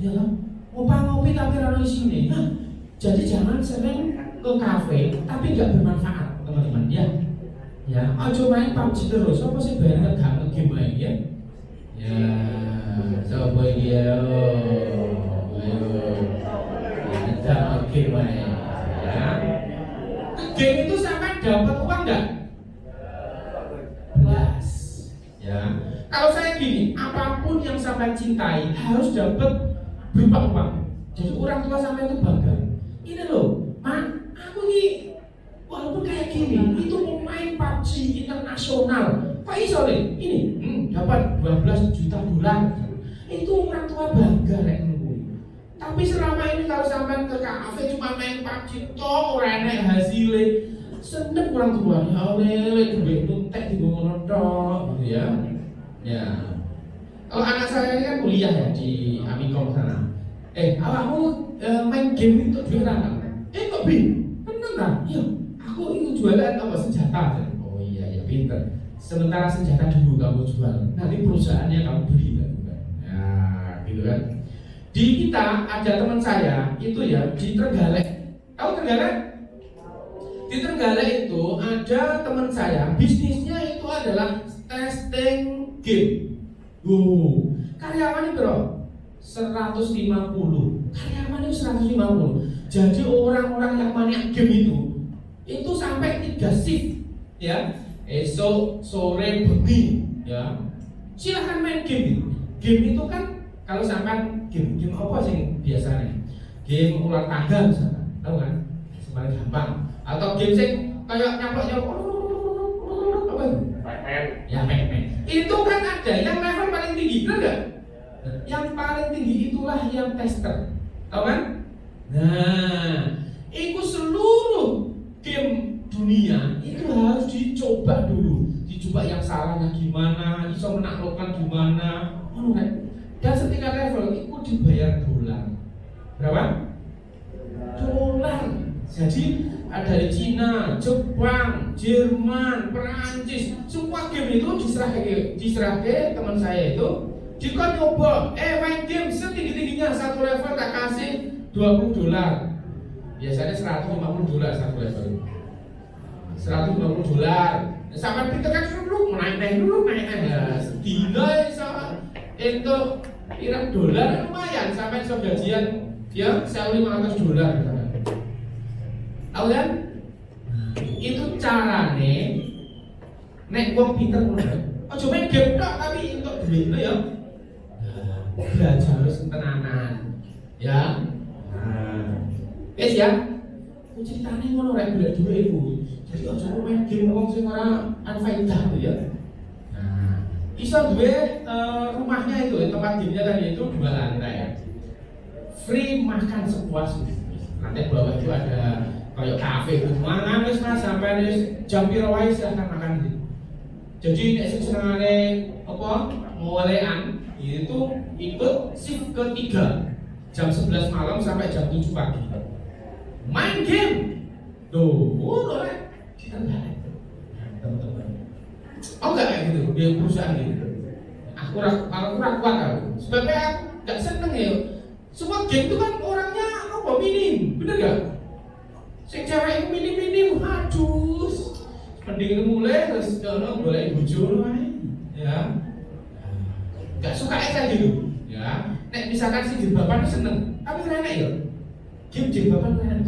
ya kan? Ngopi tapi ora ono isine. Nah, jadi jangan sering ke kafe tapi nggak bermanfaat, teman-teman ya. Ya, aja main PUBG terus. Apa sih bayar gak nge-game ae ya? Ya, coba iki ya. Ayo. Kita nge-game ae. Ya. Game itu sampai dapat uang enggak? Belas. Ya. Kalau saya gini, apapun yang sampai cintai harus dapat berupa uang. Jadi orang tua sampai itu bangga. Ini loh, Mak, aku ini walaupun kayak gini, itu pemain PUBG internasional. Pak iso nih, ini dapat 12 juta dolar. Itu orang tua bangga rek. Tapi selama ini kalau sampai ke kafe cuma main PUBG toh ora enek hasilnya. Seneng orang tua, ya lele duit entek digono tok gitu ya. Ya. Kalau anak saya ini kan kuliah ya di Amikom sana. Awakmu main game itu duit ora? Kok bi? Tenang kan? Iya. Aku itu jualan apa senjata. Oh iya ya pinter. Sementara senjata dulu kamu jual, nanti perusahaannya kamu beli kan? Nah, gitu kan? Di kita ada teman saya itu ya di Trenggalek. Tahu Trenggalek? Di Trenggalek itu ada teman saya bisnisnya itu adalah testing game. Karyawannya bro 150. Karyawannya 150. Jadi orang-orang yang maniak game itu sampai 3 shift ya, esok, sore, bengi ya. Silahkan main game. Game itu kan kalau sampai game apa sih biasanya? Game ular tangga misalnya, tahu kan? Sebenarnya gampang. Atau game sing kayak nyamplok apa itu? Ya main. Itu kan ada yang level paling tinggi, benar nggak? Yang paling tinggi itulah yang tester, tahu kan? Nah, itu seluruh game dunia itu harus dicoba dulu, dicoba yang salahnya gimana, bisa menaklukkan gimana, dan setingkat level itu dibayar dolar. Berapa? Dolar. Jadi ada dari Cina, Jepang, Jerman, Perancis, semua game itu diserahke teman saya itu. Jika nyoba, main game setinggi-tingginya satu level tak kasih $20. Biasanya $150 satu level. $150. Sampai pinter kan dulu naik ya. Sedina sama itu pirang dolar lumayan sampai so gajian ya $1.500. Tahu kan? Itu carane nek wong pinter ngono. Aja main game tok tapi entuk duit ya. Belajar harus tenanan. Ya. Ya. Ceritane ngono rek golek duit iku. Jadi aja main game wong sing ora anfaedah ya. Nah, iso duwe rumahnya itu tempat gamenya tadi itu 2 lantai. Free makan sepuasnya. Lantai bawah itu ada kayak kafe itu. Mangan wis Mas sampai jam piro wae silahkan makan gitu. Jadi nek sing senengane apa ngolehan itu ikut shift ketiga jam 11 malam sampai jam 7 pagi. Main game. Tuh, ngono rek. Kita enggak teman-teman. Oh enggak kayak gitu, dia perusahaan gitu. Aku kurang kuat aku. Sebabnya aku enggak seneng ya. Semua game itu kan orangnya apa minim, bener gak? Sing cewek minim, aduh. Mending mulai terus kalau boleh bojo ya. Enggak suka aja gitu, ya. Nek misalkan si jilbaban seneng, tapi keren ya. Game jilbaban keren.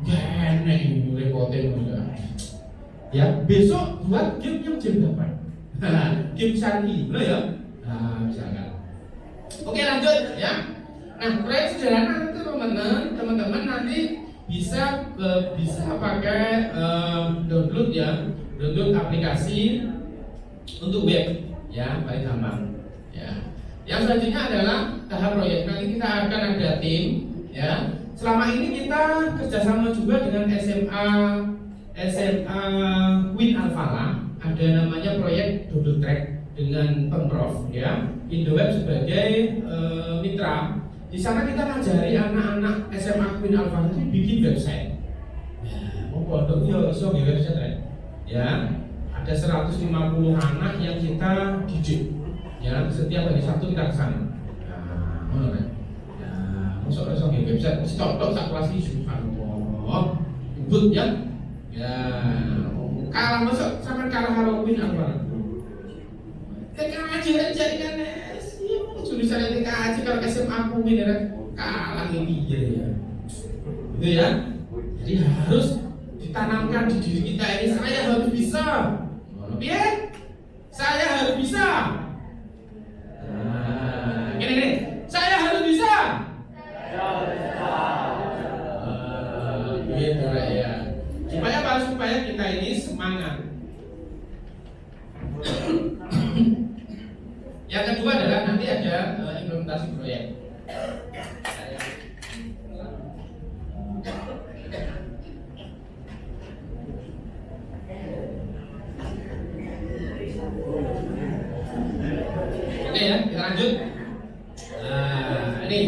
Gak enak repotin juga. Ya, besok buat game yang jilbaban. Game syar'i, benar ya? Nah, misalkan. Oke, lanjut ya. Nah, proyek sederhana itu teman-teman nanti bisa pakai download aplikasi untuk web ya, paling gampang ya. Yang selanjutnya adalah tahap proyek. Nanti kita akan ada tim ya. Selama ini kita kerjasama juga dengan SMA Win Alfala. Ada namanya proyek Double Track dengan Pemprov ya. Indoweb sebagai mitra. Di sana kita ngajari anak-anak SMA Win Alfala itu bikin website. Ya, mau produk iso di website ya. Ada 150 anak yang kita didik. Ya, setiap hari Sabtu kita ke sana. Nah, di website mesti tok sak kelas iki subhanallah. Ubud ya. Ya, kalah masuk sampai kalah karo Queen apa? TKJ aja kan jurusan TKJ kalau SMA Queen ya kalah ini ya. Gitu ya. Jadi harus ditanamkan di diri kita ini, saya harus bisa. Ya, saya harus bisa. Nah, ini, saya harus bisa. Gitu ya. Supaya apa? Supaya kita ini semangat. Yang kedua adalah nanti ada implementasi proyek. Oke ya, kita lanjut. Nah, ini.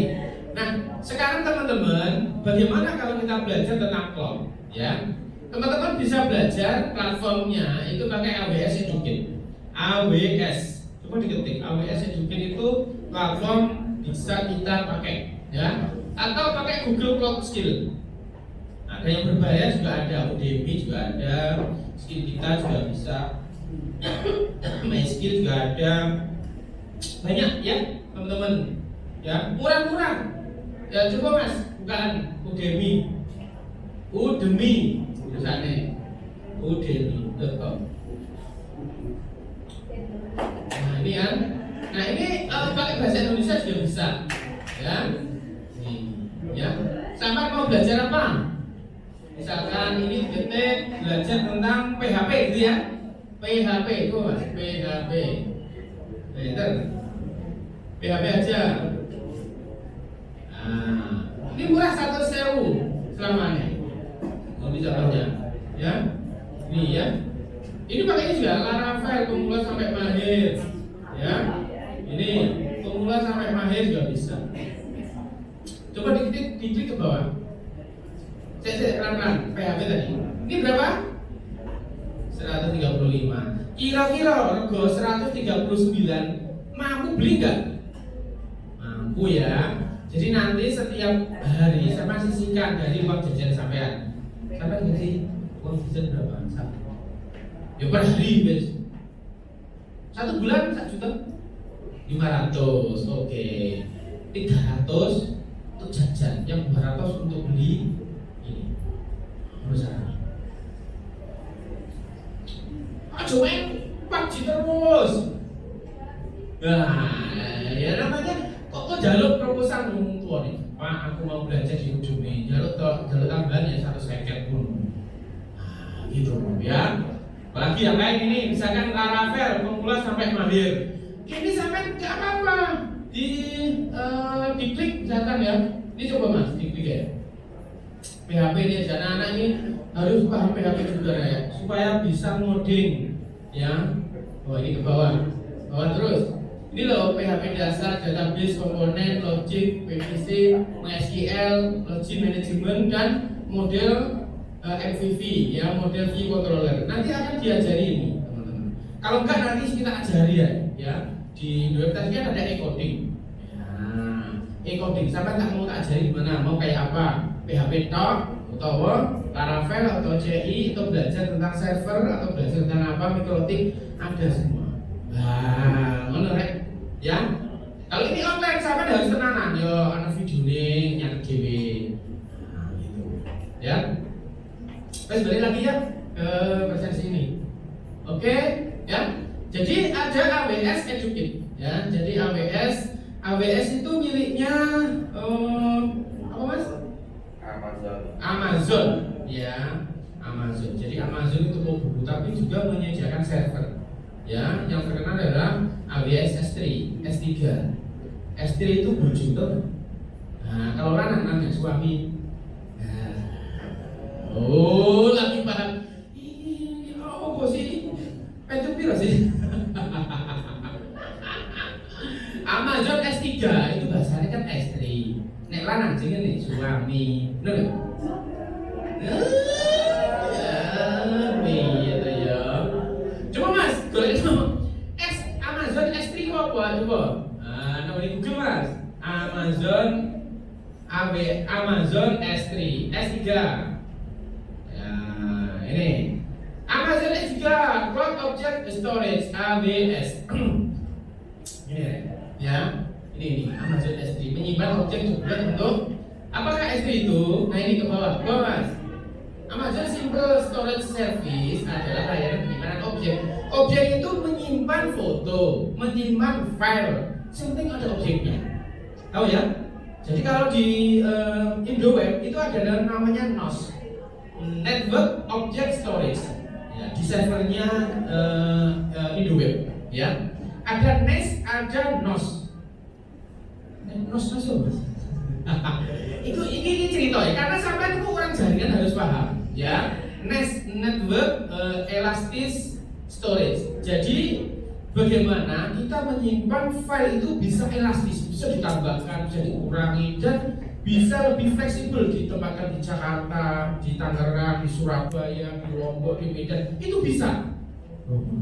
Nah, sekarang teman-teman, bagaimana kalau kita belajar tentang cloud? Ya, teman-teman bisa belajar platformnya itu pakai AWS Educate. AWS, coba diketik AWS Educate itu platform bisa kita pakai, ya, atau pakai Google Cloud Skill. Ada yang berbayar juga ada, Udemy juga ada, skill kita juga bisa, MySkill juga ada, banyak ya teman-teman, ya murah-murah. Ya coba mas, bukan Udemy tulisannya Udemy.com. Nah ini kan, nah ini pakai bahasa Indonesia juga bisa, ya. Nih, ya. Sampai mau belajar apa? Misalkan ini ketik belajar tentang PHP gitu ya. PHP itu mas, PHP. Bener. PHP aja. Nah, ini murah 100.000 selamanya. Mau contohnya, ya. Ini ya. Ini pakainya juga Laravel pemula sampai mahir, ya. Ini pemula sampai mahir juga bisa. Coba diklik ke bawah. Saya pelan-pelan PHP tadi. Ini berapa? 135. Kira-kira rego 139 mampu beli nggak? Mampu ya. Jadi nanti setiap hari saya masih sisihkan dari uang jajan sampean. Sampai ngasih uang jajan berapa? Ya per hari guys. 1 bulan 1 juta 500, oke. 300 untuk jajan, yang 200 untuk beli ini perusahaan. Cuma PUBG terus. Nah, ya namanya kok jaluk proposal tua nih. Pak, aku mau belajar di Udemy. Jaluk tambahan ya 100 pun. Nah, gitu ya. Apalagi yang lain ini, misalkan Laravel pemula sampai mahir. Ini sampai nggak apa-apa. Diklik misalkan ya. Ini coba mas, diklik ya. PHP ini anak-anak ini harus paham PHP juga ya, supaya bisa ngoding ya. Oh ini ke bawah terus. Ini loh PHP dasar, database, komponen, logic, PVC, MySQL, logic management dan model MVV ya, model view controller. Nanti akan diajari ini teman-teman. Kalau enggak nanti kita ajari ya. Di website ada e-coding. Nah, e-coding sampai tak mau tak ajari gimana, mau kayak apa? PHP tok atau Laravel atau CI atau belajar tentang server atau belajar tentang apa, mikrotik, ada semua. Nah, menarik ya. Kalau ini online sampai harus tenanan yo, ana videone nyatet dhewe. Nah, gitu. Ya. Terus balik lagi ya ke presentasi ini. Oke, ya. Jadi ada AWS Educate ya. Jadi AWS itu miliknya apa mas? Amazon ya, Amazon. Jadi Amazon itu mau buku tapi juga menyediakan server. Ya, yang terkenal adalah AWS S3. S3 itu bojo tuh. Nah, kalau lanang suami. Nah. Oh, lagi paham. Ini apa sih? Pencet piro sih? Amazon S3 itu bahasanya kan S3. Nek lanang jenenge nih suami. Bener enggak? Iya tuh ya. Coba Mas, golek itu Amazon S3 apa coba? Nah, nomor Google Mas. Amazon Amazon S3, S3. Ya, ini Amazon S3 Cloud Object Storage AWS. Ini ya, ini Amazon S3 menyimpan objek juga untuk apakah S3 itu? Nah ini ke bawah, Mas. Amazon Simple Storage Service adalah layanan penyimpanan objek. Objek itu menyimpan foto, menyimpan file. Yang penting ada objeknya. Tahu ya? Jadi kalau di IndoWeb itu ada namanya NOS, Network Object Storage. Ya, di servernya IndoWeb. Ya, ada NES, ada NOS. NOS itu ini cerita ya, karena sampai itu orang jaringan harus paham. Ya, NES Network Elastic Storage. Jadi bagaimana kita menyimpan file itu bisa elastis, bisa ditambahkan, bisa dikurangi, dan bisa lebih fleksibel ditempatkan di Jakarta, di Tangerang, di Surabaya, di Lombok, di Medan, itu bisa.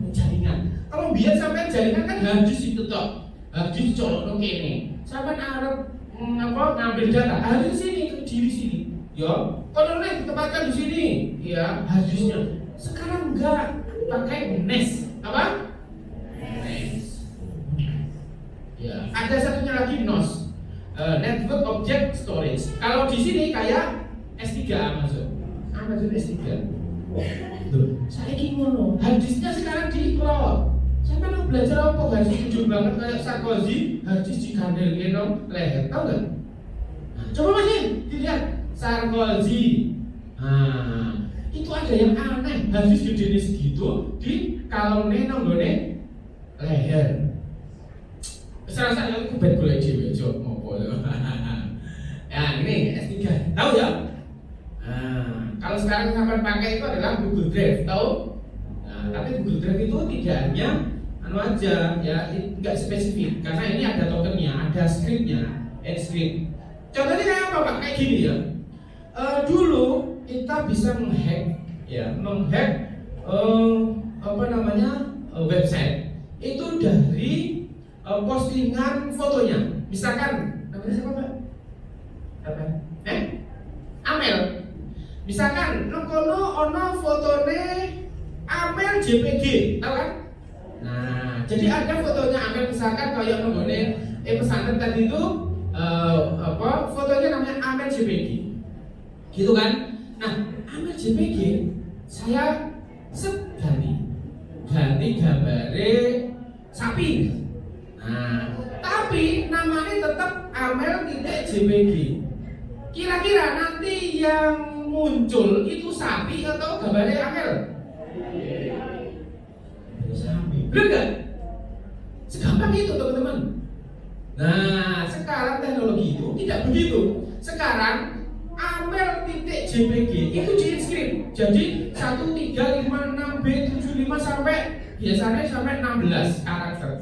Jaringan. Kalau biar sampai jaringan kan harus itu toh, harus colok ini. Sampai Arab ngambil data harus sini, di sini. Ya, kalau ditempatkan di sini, ya harusnya. Sekarang enggak pakai NES, apa? Ya, ada satunya lagi NOS, Network Object Storage. Kalau di sini kayak S3 Amazon S3. Tuh, saya ngono. Harddisknya sekarang di cloud. Siapa mau belajar apa? Harus jujur banget kayak Sarkozy, harddisk digandel gendong leher, tahu nggak? Nah, coba masih dilihat Sarkozy. Nah, itu ada yang aneh, harddisk gede segitu di kalau nenggone leher. Serasa aku bet boleh dewe job mopo. Ya, ini S3. Tahu ya? Nah, kalau sekarang sampai pakai itu adalah Google Drive, tahu? Nah, tapi Google Drive itu tidak hanya aja ya, enggak spesifik karena ini ada tokennya, ada scriptnya, script. Contohnya kayak apa Pak? Kayak gini ya. Dulu kita bisa menghack website itu dari postingan fotonya. Misalkan namanya siapa Pak? Apa? Amel. Misalkan nokono ono fotone Amel JPG, tahu kan? Nah, jadi ada fotonya Amel misalkan kayak nonggone pesantren tadi itu fotonya namanya Amel JPG. Gitu kan? Nah, Amel JPG saya ganti gambare sapi. Nah, tapi namanya tetap Amel.jpg. Kira-kira nanti yang muncul itu sapi atau gambarnya Amel? Sapi. Benar nggak? Segampang itu teman-teman. Nah, sekarang teknologi itu tidak begitu. Sekarang Amel.jpg itu di-inscript. Jadi 1356B75 sampai biasanya sampai 16 karakter.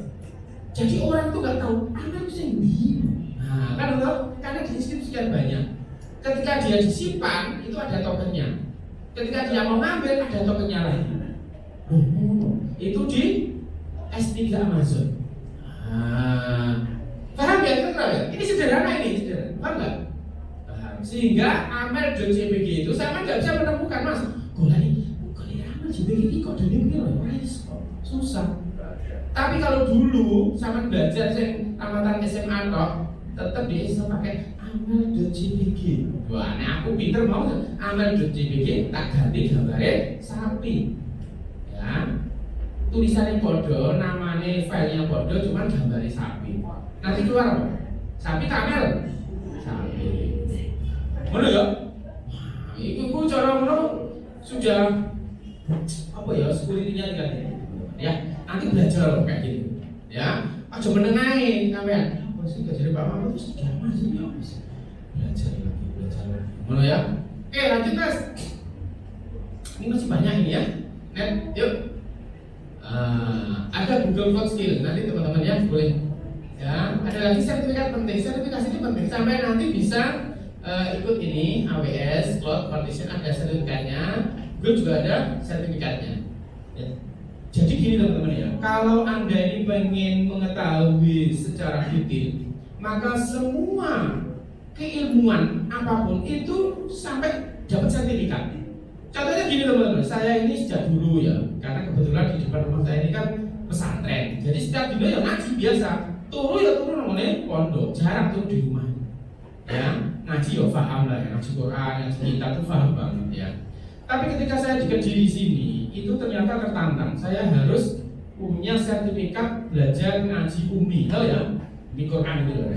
Jadi orang itu nggak tahu Amel itu sendiri. Nah, kan tahu karena di-inscript sekian banyak. Ketika dia disimpan itu ada tokennya. Ketika dia mau ngambil ada tokennya lagi. Itu di S3 Amazon. Paham ya teman-teman? Ini sederhana paham nggak? Paham. Sehingga Amel.jpg itu sama nggak bisa menemukan Mas. Golani Amel.jpg ini kok dari susah. Tapi kalau dulu sama belajar yang tamatan SMA kok tetap bisa pakai Amel.jpg. Wah, nah aku pinter mau Amel.jpg tak ganti gambarnya sapi. Ya, tulisannya bodoh, namanya filenya bodoh, cuman gambarnya sapi. Nanti keluar apa? Sapi Amel. Sapi. Mana ya? Itu cara mana sudah apa ya? Sekuritinya ya. Nanti belajar kayak gitu. Ya, aja menengahin sampean. Masih gak jadi Pak Mahfud terus gimana sih ya? Belajar lagi. Mana ya? Oke, lanjut Mas. Ini masih banyak ini ya. Net, yuk. Ada Google Cloud Skill. Nanti teman-teman ya boleh. Ya, ada lagi sertifikat penting. Sertifikasi ini penting sampai nanti bisa ikut ini AWS Cloud Partition, ada sertifikatnya. Google juga ada sertifikatnya. Ya. Jadi gini teman-teman ya, kalau Anda ini pengen mengetahui secara detail, maka semua keilmuan apapun itu sampai dapat sertifikat. Contohnya gini teman-teman, saya ini sejak dulu ya, karena kebetulan di depan rumah saya ini kan pesantren. Jadi setiap dulu ya ngaji biasa, turu namanya pondok, jarang tuh di rumah. Ya, ngaji ya paham lah, ya, ngaji Quran, ngaji kita tuh paham banget ya. Tapi ketika saya di sini, itu ternyata tertantang. Saya harus punya sertifikat belajar ngaji umi, tahu ya? Di Quran itu loh.